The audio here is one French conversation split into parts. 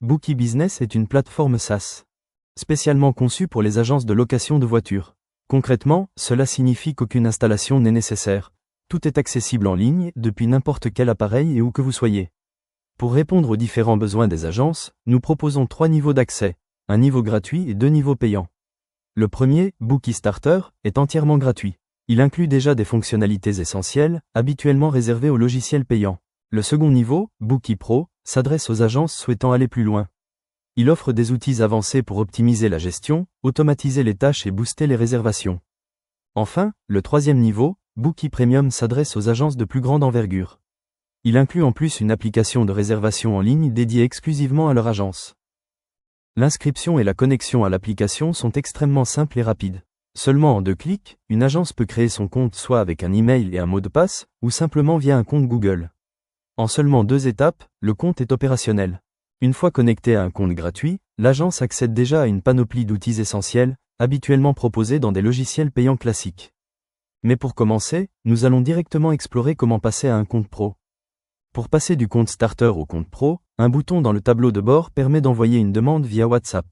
Bookie Business est une plateforme SaaS, spécialement conçue pour les agences de location de voitures. Concrètement, cela signifie qu'aucune installation n'est nécessaire. Tout est accessible en ligne, depuis n'importe quel appareil et où que vous soyez. Pour répondre aux différents besoins des agences, nous proposons 3 niveaux d'accès, un niveau gratuit et 2 niveaux payants. Le premier, Bookie Starter, est entièrement gratuit. Il inclut déjà des fonctionnalités essentielles, habituellement réservées aux logiciels payants. Le second niveau, Bookie Pro, s'adresse aux agences souhaitant aller plus loin. Il offre des outils avancés pour optimiser la gestion, automatiser les tâches et booster les réservations. Enfin, le troisième niveau, Bookie Premium, s'adresse aux agences de plus grande envergure. Il inclut en plus une application de réservation en ligne dédiée exclusivement à leur agence. L'inscription et la connexion à l'application sont extrêmement simples et rapides. Seulement en 2 clics, une agence peut créer son compte soit avec un email et un mot de passe, ou simplement via un compte Google. En seulement 2 étapes, le compte est opérationnel. Une fois connecté à un compte gratuit, l'agence accède déjà à une panoplie d'outils essentiels, habituellement proposés dans des logiciels payants classiques. Mais pour commencer, nous allons directement explorer comment passer à un compte pro. Pour passer du compte Starter au compte Pro, un bouton dans le tableau de bord permet d'envoyer une demande via WhatsApp.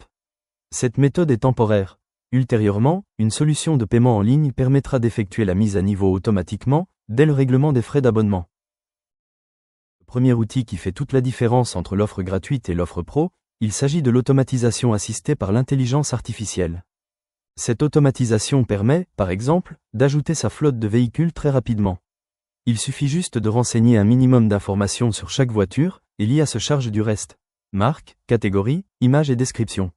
Cette méthode est temporaire. Ultérieurement, une solution de paiement en ligne permettra d'effectuer la mise à niveau automatiquement, dès le règlement des frais d'abonnement. Le premier outil qui fait toute la différence entre l'offre gratuite et l'offre pro, il s'agit de l'automatisation assistée par l'intelligence artificielle. Cette automatisation permet, par exemple, d'ajouter sa flotte de véhicules très rapidement. Il suffit juste de renseigner un minimum d'informations sur chaque voiture, et l'IA se charge du reste. Marque, catégorie, image et description.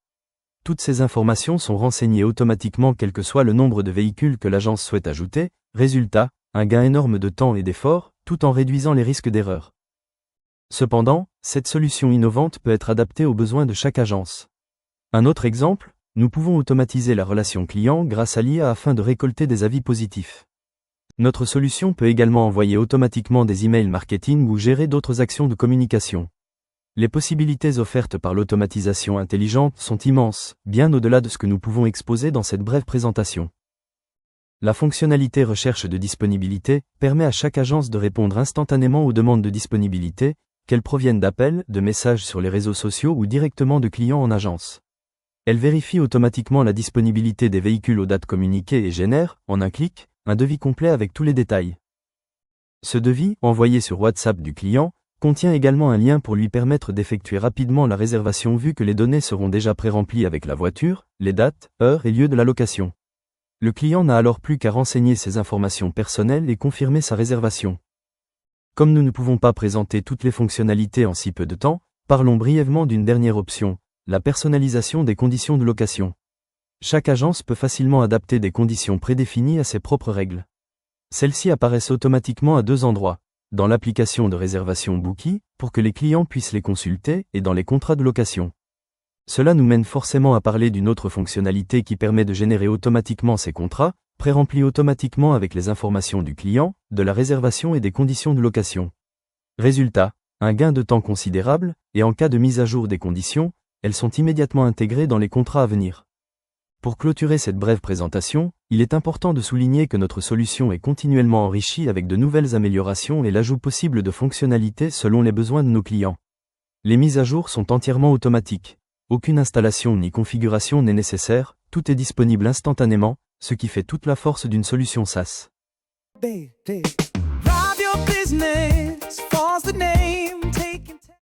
Toutes ces informations sont renseignées automatiquement quel que soit le nombre de véhicules que l'agence souhaite ajouter. Résultat, un gain énorme de temps et d'efforts, tout en réduisant les risques d'erreur. Cependant, cette solution innovante peut être adaptée aux besoins de chaque agence. Un autre exemple, nous pouvons automatiser la relation client grâce à l'IA afin de récolter des avis positifs. Notre solution peut également envoyer automatiquement des emails marketing ou gérer d'autres actions de communication. Les possibilités offertes par l'automatisation intelligente sont immenses, bien au-delà de ce que nous pouvons exposer dans cette brève présentation. La fonctionnalité recherche de disponibilité permet à chaque agence de répondre instantanément aux demandes de disponibilité, qu'elles proviennent d'appels, de messages sur les réseaux sociaux ou directement de clients en agence. Elle vérifie automatiquement la disponibilité des véhicules aux dates communiquées et génère, en un clic, un devis complet avec tous les détails. Ce devis, envoyé sur WhatsApp du client, contient également un lien pour lui permettre d'effectuer rapidement la réservation vu que les données seront déjà pré-remplies avec la voiture, les dates, heures et lieux de la location. Le client n'a alors plus qu'à renseigner ses informations personnelles et confirmer sa réservation. Comme nous ne pouvons pas présenter toutes les fonctionnalités en si peu de temps, parlons brièvement d'une dernière option, la personnalisation des conditions de location. Chaque agence peut facilement adapter des conditions prédéfinies à ses propres règles. Celles-ci apparaissent automatiquement à 2 endroits, dans l'application de réservation Bookie, pour que les clients puissent les consulter, et dans les contrats de location. Cela nous mène forcément à parler d'une autre fonctionnalité qui permet de générer automatiquement ces contrats, pré-remplis automatiquement avec les informations du client, de la réservation et des conditions de location. Résultat, un gain de temps considérable, et en cas de mise à jour des conditions, elles sont immédiatement intégrées dans les contrats à venir. Pour clôturer cette brève présentation, il est important de souligner que notre solution est continuellement enrichie avec de nouvelles améliorations et l'ajout possible de fonctionnalités selon les besoins de nos clients. Les mises à jour sont entièrement automatiques. Aucune installation ni configuration n'est nécessaire, tout est disponible instantanément, ce qui fait toute la force d'une solution SaaS. Drive your business, falls the name.